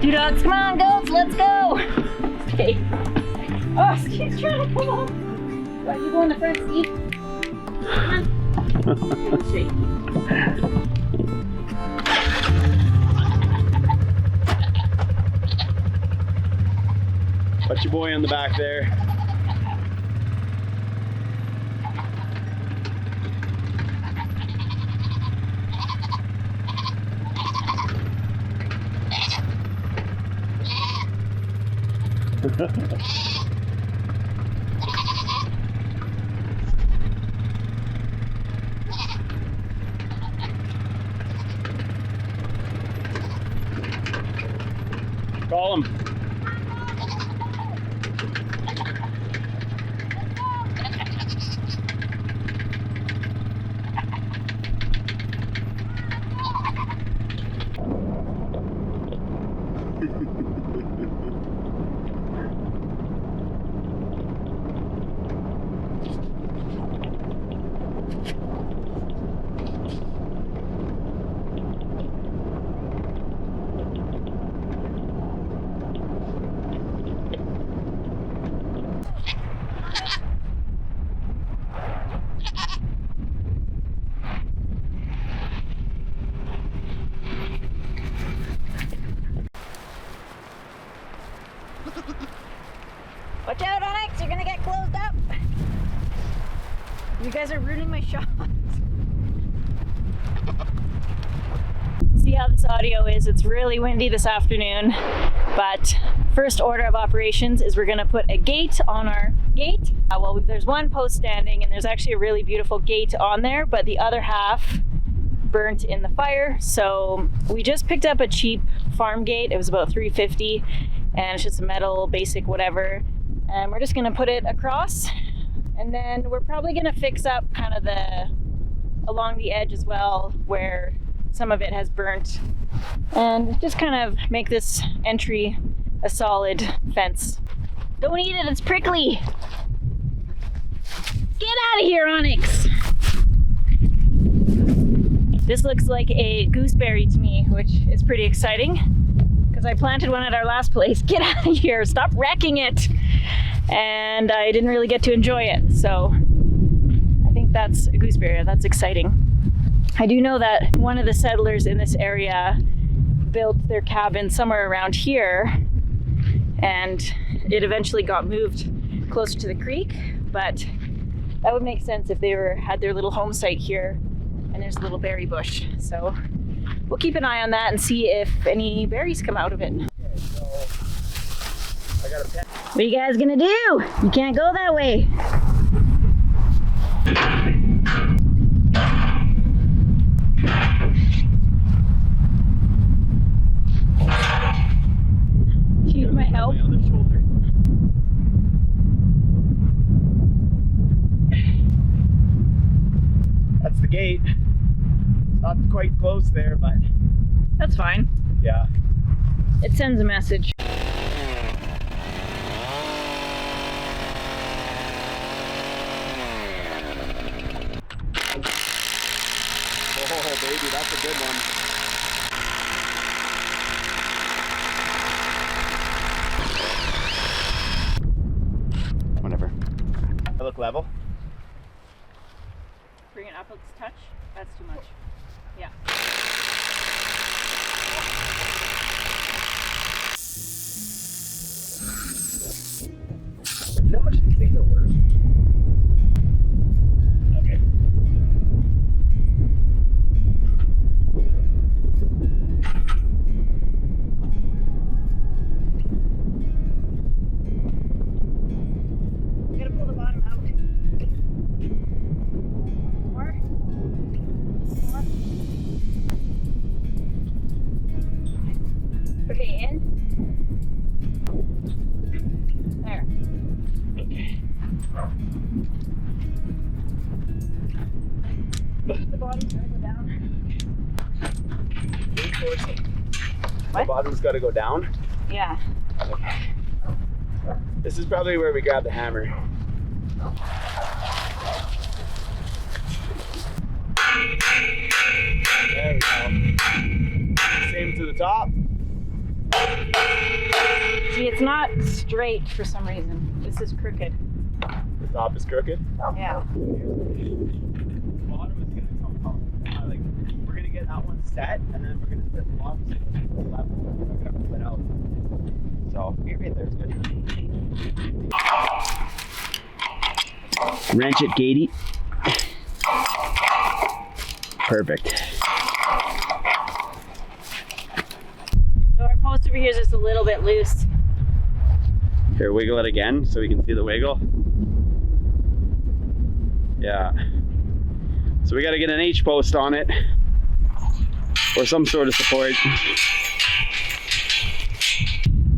Two dogs, come on, goats, let's go! Okay. Oh, she's trying to come on. Why you go in the front seat? Come on. Straight. Put your boy on the back there. Call him. Watch out, Onyx, you're gonna get closed up. You guys are ruining my shot. See how this audio is? It's really windy this afternoon, but first order of operations is we're gonna put a gate on our gate. Well, there's one post standing and there's actually a really beautiful gate on there, but the other half burnt in the fire. So we just picked up a cheap farm gate. It was about $3.50 and it's just a metal basic whatever. And we're just gonna put it across, and then we're probably gonna fix up kind of along the edge as well where some of it has burnt, and just kind of make this entry a solid fence. Don't eat it, it's prickly. Get out of here, Onyx. This looks like a gooseberry to me, which is pretty exciting because I planted one at our last place. Get out of here, stop wrecking it. And I didn't really get to enjoy it, so I think that's a gooseberry. That's exciting. I do know that one of the settlers in this area built their cabin somewhere around here, and it eventually got moved closer to the creek, but that would make sense if they had their little home site here, and there's a little berry bush. So we'll keep an eye on that and see if any berries come out of it. Okay, so I got a pen. What are you guys gonna do? You can't go that way. Do you need my help? My other shoulder. That's the gate. It's not quite close there, but That's fine. yeah. It sends a message. Oh baby, that's a good one. Whatever. I look level. Bring it up a touch. That's too much. Yeah. You know how much these things are worth? Okay. You gotta pull the bottom out. The bottom's gotta go down. The bottom's got to go down. Yeah. This is probably where we grab the hammer. There we go. Same to the top. See, it's not straight for some reason. This is crooked. The top is crooked. Yeah. The bottom is gonna come up. Like, we're gonna get that one set, and then we're gonna set the bottom so it's level. We're not gonna pull it out. So right there's good. Wrench it, Katie. Perfect. So our post over here is just a little bit loose. Here, wiggle it again so we can see the wiggle. Yeah. So we got to get an HPost on it or some sort of support.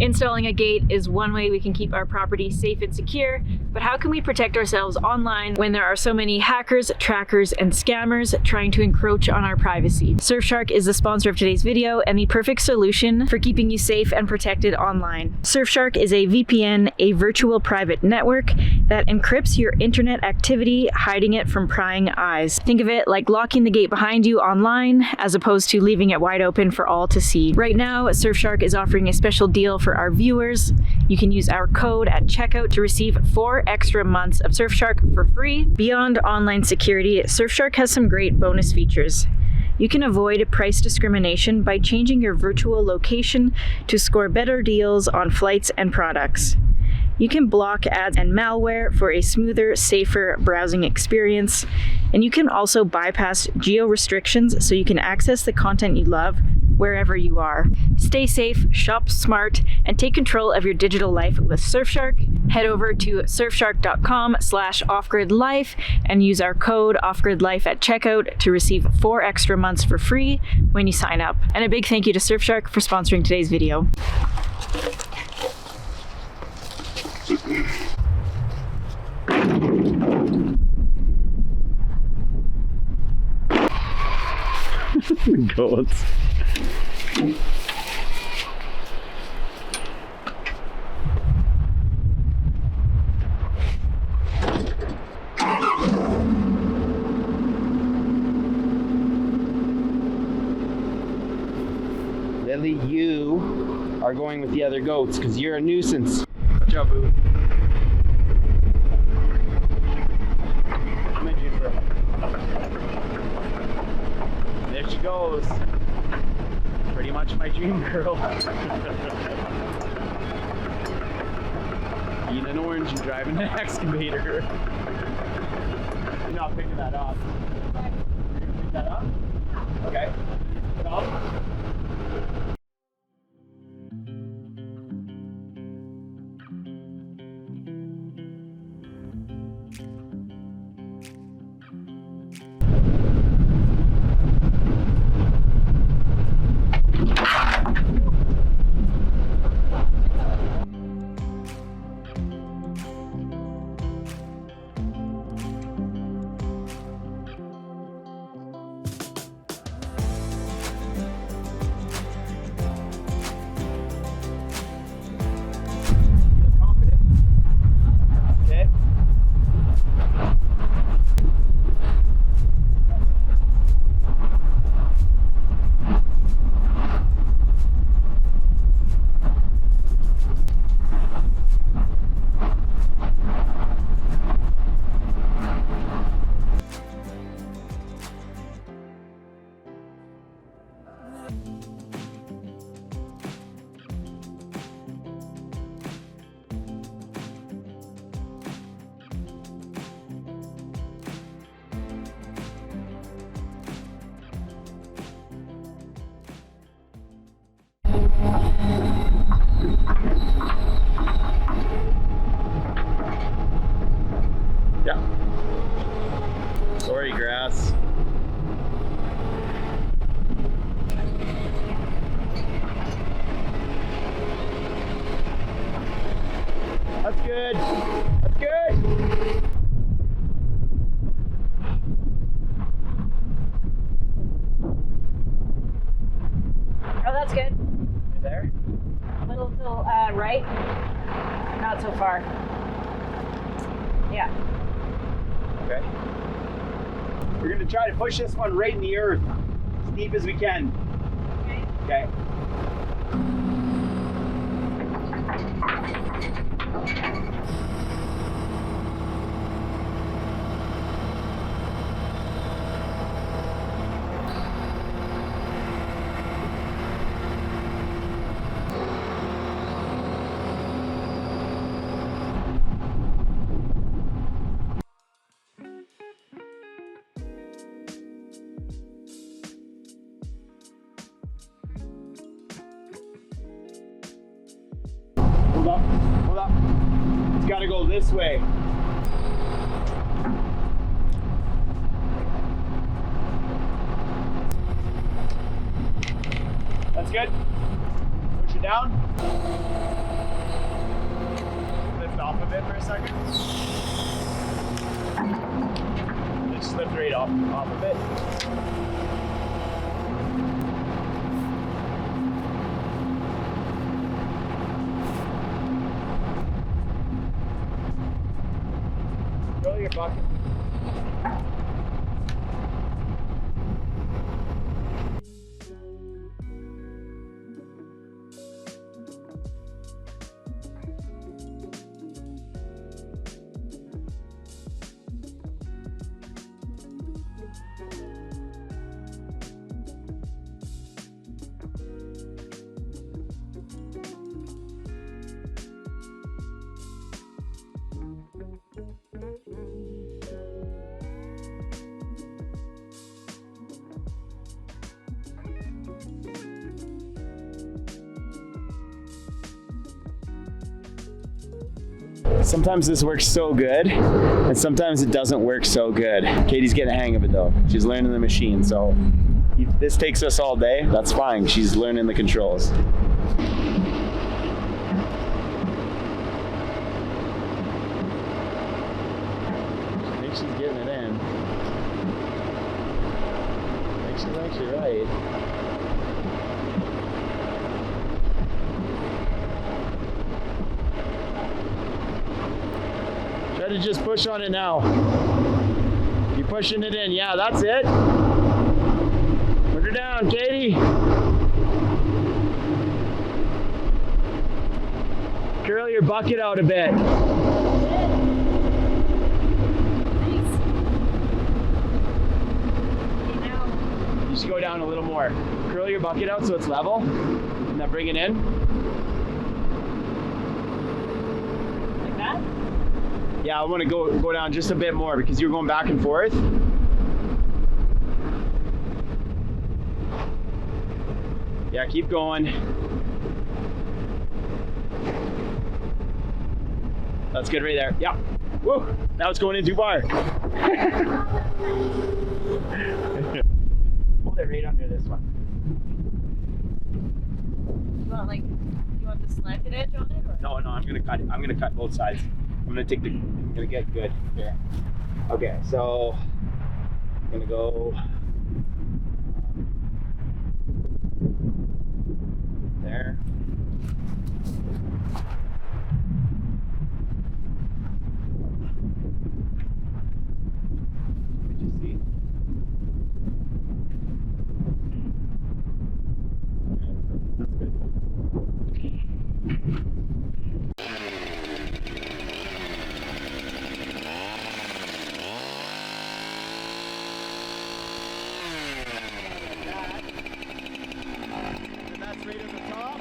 Installing a gate is one way we can keep our property safe and secure, but how can we protect ourselves online when there are so many hackers, trackers, and scammers trying to encroach on our privacy? Surfshark is the sponsor of today's video and the perfect solution for keeping you safe and protected online. Surfshark is a VPN, a virtual private network that encrypts your internet activity, hiding it from prying eyes. Think of it like locking the gate behind you online, as opposed to leaving it wide open for all to see. Right now, Surfshark is offering a special deal for our viewers. You can use our code at checkout to receive 4 extra months of Surfshark for free. Beyond online security, Surfshark has some great bonus features. You can avoid price discrimination by changing your virtual location to score better deals on flights and products. You can block ads and malware for a smoother, safer browsing experience. And you can also bypass geo restrictions so you can access the content you love wherever you are. Stay safe, shop smart, and take control of your digital life with Surfshark. Head over to surfshark.com/offgridlife and use our code offgridlife at checkout to receive 4 extra months for free when you sign up. And a big thank you to Surfshark for sponsoring today's video. Goats. Lily, you are going with the other goats because you're a nuisance. Good job, boo. Come in, Juniper. There she goes. Pretty much my dream girl. Eating an orange and driving an excavator. You're not picking that up. You're gonna pick that up? Okay. Pick it up. Sorry, grass. That's good. That's good. Okay. We're gonna try to push this one right in the earth, as deep as we can. Okay. Hold up. It's gotta go this way. That's good. Push it down. Lift off of it for a second. Just lift right off of it. Fill your bucket. Sometimes this works so good, and sometimes it doesn't work so good. Katie's getting the hang of it though. She's learning the machine, so if this takes us all day, that's fine. She's learning the controls. I think she's getting it in. I think she's actually right. Try to just push on it now. You're pushing it in. Yeah, that's it. Put her down, Katie. Curl your bucket out a bit. You should go down a little more. Curl your bucket out so it's level. And then bring it in. Like that? Yeah, I want to go down just a bit more because you're going back and forth. Yeah, keep going. That's good right there. Yeah. Woo! Now it's going in too far. Hold it right under this one. You want the slanted edge on it? Or? No, I'm gonna cut both sides. I'm gonna get good here. Okay, so I'm gonna go there. Did you see? That's good. That's right at the top.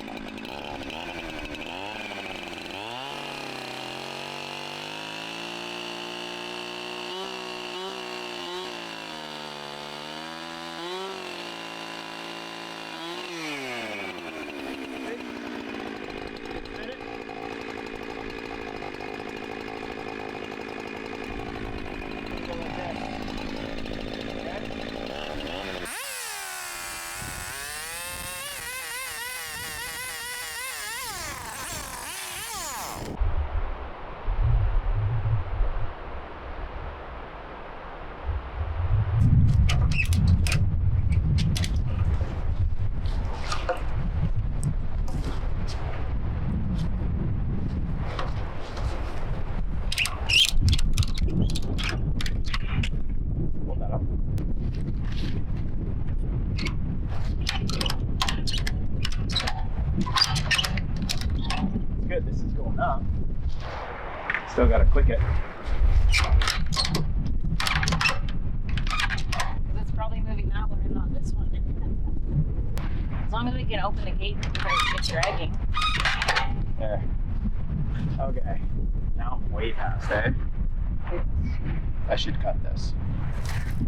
Still gotta click it. It's probably moving that one and not this one. As long as we can open the gate before it gets dragging. There. Okay. Now way past, eh? I should cut this.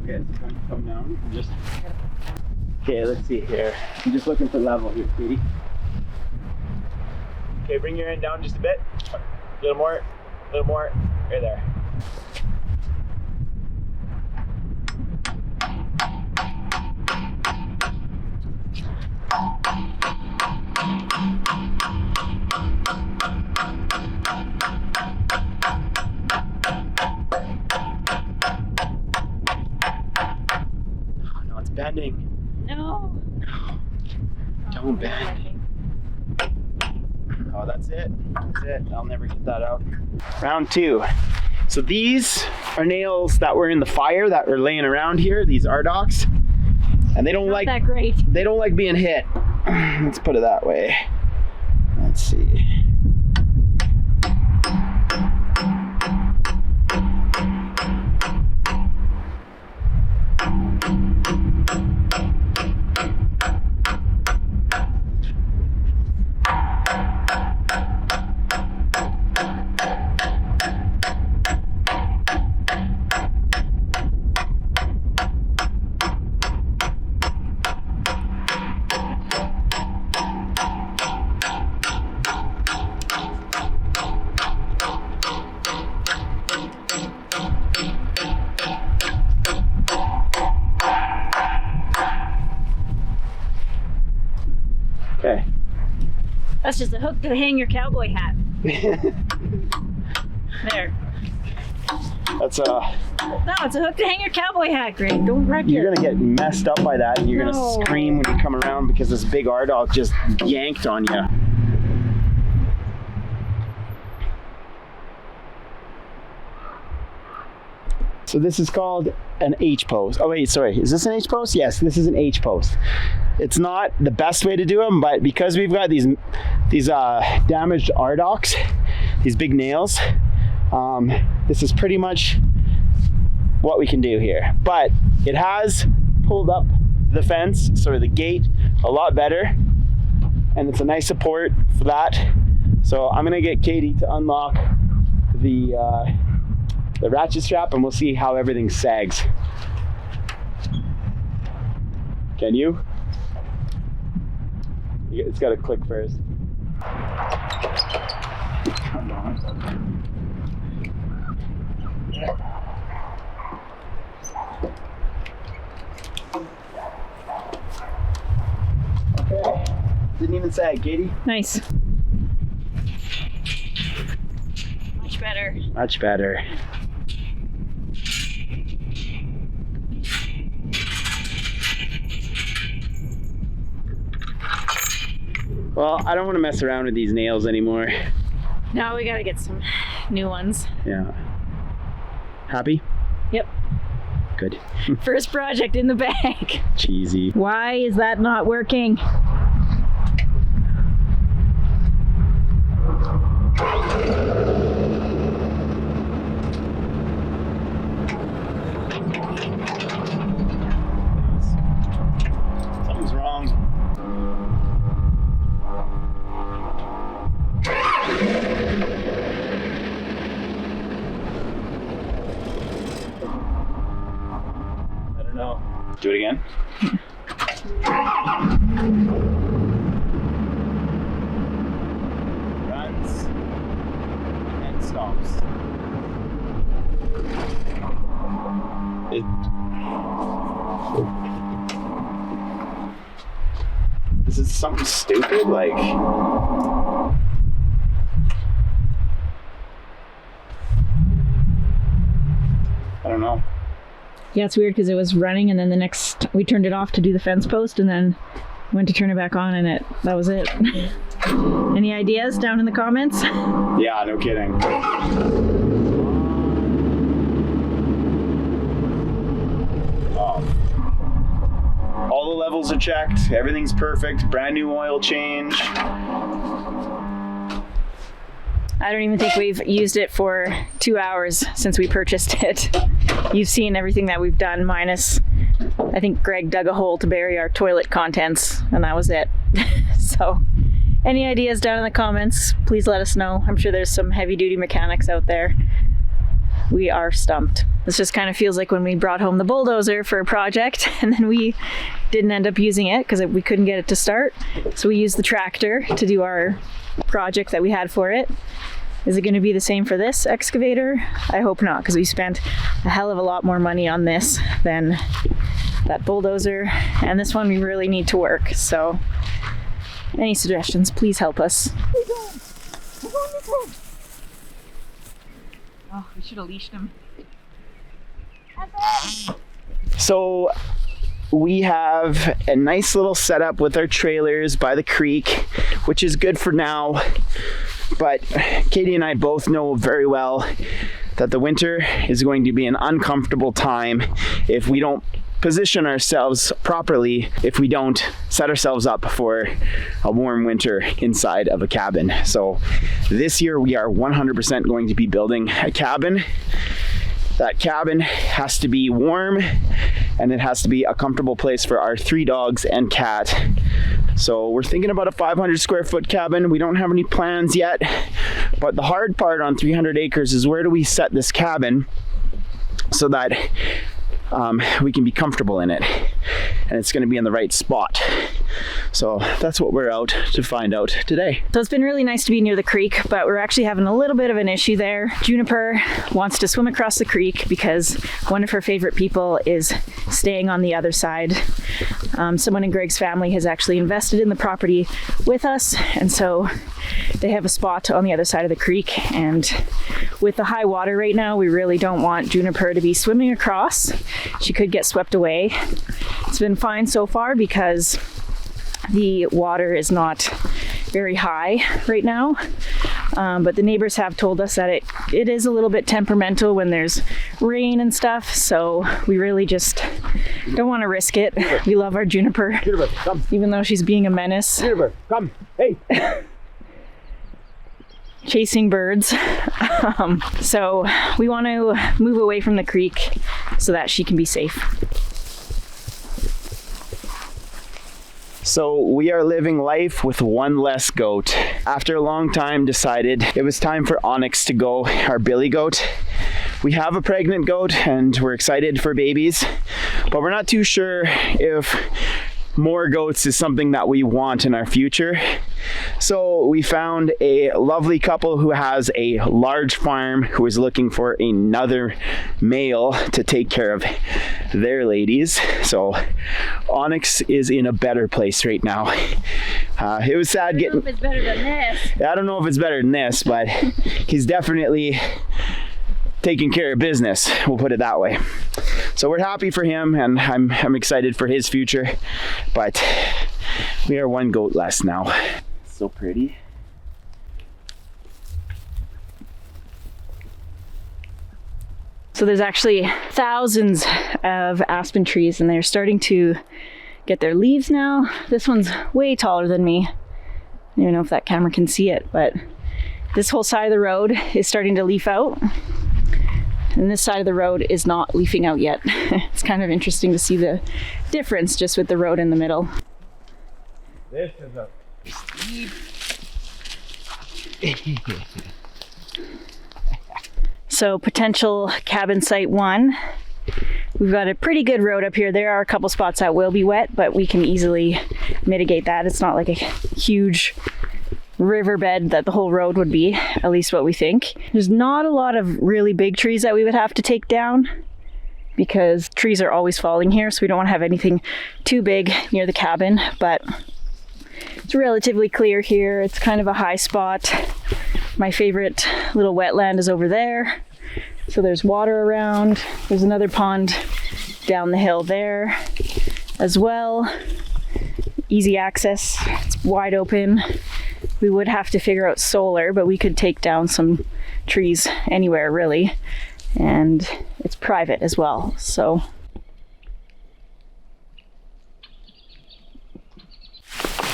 Okay, so come down and just. Okay, let's see here. I'm just looking for level here, sweetie. Okay, bring your hand down just a bit. A little more. Right there. Oh, no, it's bending. No. Don't bend. Oh, that's it. That's it. I'll never get that out. Round 2. So these are nails that were in the fire that were laying around here, these Arox. And they don't Not like that great. They don't like being hit. Let's put it that way. Let's see. Okay. That's just a hook to hang your cowboy hat. There. That's No, it's a hook to hang your cowboy hat, Greg. Don't wreck it. you're gonna get messed up by that, and you're No. gonna scream when you come around because this big Ardog just yanked on you. So this is called an HPost. Oh wait, sorry, is this an HPost? Yes, this is an HPost. It's not the best way to do them, but because we've got these damaged Ardocs, these big nails, this is pretty much what we can do here. But it has pulled up the fence, sorry, the gate, a lot better, and it's a nice support for that. So I'm gonna get Katie to unlock the ratchet strap, and we'll see how everything sags. Can you? It's got to click first. Come on. Okay. Didn't even sag, Katie. Nice. Much better. Much better. Well, I don't want to mess around with these nails anymore. Now we gotta get some new ones. Yeah. Happy? Yep. Good. First project in the bag. Cheesy. Why is that not working? Something's wrong. I don't know. Do it again. Runs and stops. Is it something stupid? Like, I don't know. Yeah, it's weird because it was running and then we turned it off to do the fence post and then went to turn it back on and that was it. Any ideas down in the comments? Yeah, no kidding. Oh. All the levels are checked. Everything's perfect. Brand new oil change. I don't even think we've used it for 2 hours since we purchased it. You've seen everything that we've done, minus I think Greg dug a hole to bury our toilet contents, and that was it. So any ideas down in the comments, please let us know. I'm sure there's some heavy duty mechanics out there. We are stumped. This just kind of feels like when we brought home the bulldozer for a project and then we didn't end up using it because we couldn't get it to start. So we used the tractor to do our project that we had for it. Is it going to be the same for this excavator? I hope not, because we spent a hell of a lot more money on this than that bulldozer. And this one we really need to work. So any suggestions, please help us. Oh, we should have leashed him. So we have a nice little setup with our trailers by the creek, which is good for now. But Katie and I both know very well that the winter is going to be an uncomfortable time if we don't position ourselves properly, if we don't set ourselves up for a warm winter inside of a cabin. So this year we are 100% going to be building a cabin. That cabin has to be warm and it has to be a comfortable place for our 3 dogs and cat. So we're thinking about a 500 square foot cabin. We don't have any plans yet, but the hard part on 300 acres is where do we set this cabin so that we can be comfortable in it, and it's going to be in the right spot. So that's what we're out to find out today. So it's been really nice to be near the creek, but we're actually having a little bit of an issue there. Juniper wants to swim across the creek because one of her favorite people is staying on the other side. Someone in Greg's family has actually invested in the property with us, and so they have a spot on the other side of the creek. And with the high water right now, we really don't want Juniper to be swimming across. She could get swept away. It's been fine so far because the water is not very high right now, but the neighbors have told us that it is a little bit temperamental when there's rain and stuff, so we really just don't want to risk it. We love our Juniper, Juniper, come. Even though she's being a menace. Juniper, come. Hey. Chasing birds. So we want to move away from the creek so that she can be safe. So we are living life with one less goat. After a long time, decided it was time for Onyx to go, our billy goat. We have a pregnant goat and we're excited for babies, but we're not too sure if more goats is something that we want in our future. So we found a lovely couple who has a large farm who is looking for another male to take care of their ladies. So Onyx is in a better place right now. It was sad getting... I don't know if it's better than this. I don't know if it's better than this, but he's definitely taking care of business, we'll put it that way. So we're happy for him, and I'm excited for his future, but we are one goat less now. So pretty. So there's actually thousands of aspen trees and they're starting to get their leaves now. This one's way taller than me. I don't even know if that camera can see it, but this whole side of the road is starting to leaf out. And this side of the road is not leafing out yet. It's kind of interesting to see the difference just with the road in the middle. This is a steep. So potential cabin site 1. We've got a pretty good road up here. There are a couple spots that will be wet, but we can easily mitigate that. It's not like a huge riverbed that the whole road would be, at least what we think. There's not a lot of really big trees that we would have to take down because trees are always falling here, so we don't want to have anything too big near the cabin, but it's relatively clear here. It's kind of a high spot. My favorite little wetland is over there. So there's water around. There's another pond down the hill there as well. Easy access. It's wide open. We would have to figure out solar, but we could take down some trees anywhere really. And it's private as well, so.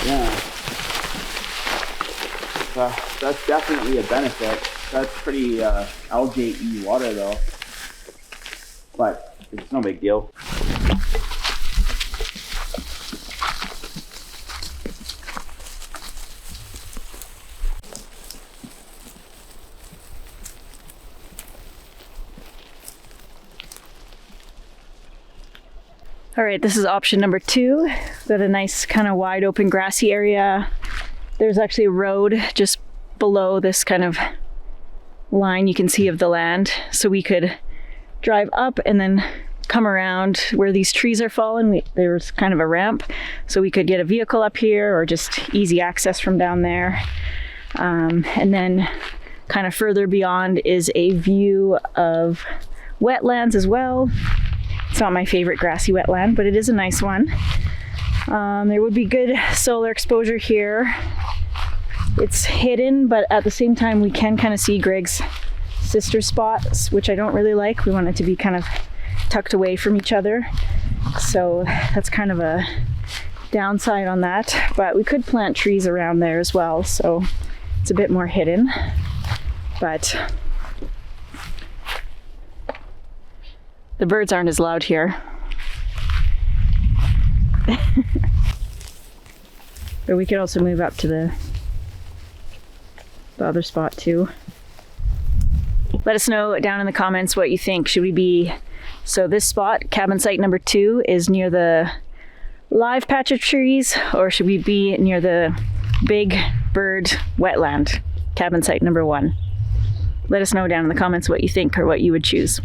Yeah. that's definitely a benefit. That's pretty algae-y water though, but it's no big deal. All right, this is option number 2. Got a nice kind of wide open grassy area. There's actually a road just below this kind of line you can see of the land. So we could drive up and then come around where these trees are fallen. There's kind of a ramp, so we could get a vehicle up here or just easy access from down there. And then kind of further beyond is a view of wetlands as well. It's not my favorite grassy wetland, but it is a nice one. There would be good solar exposure here. It's hidden, but at the same time we can kind of see Greg's sister spots, which I don't really like. We want it to be kind of tucked away from each other. So that's kind of a downside on that, but we could plant trees around there as well. So it's a bit more hidden, but the birds aren't as loud here. But we could also move up to the other spot too. Let us know down in the comments what you think. Should we be, so this spot, cabin site number 2, is near the live patch of trees, or should we be near the big bird wetland, cabin site number 1? Let us know down in the comments what you think or what you would choose.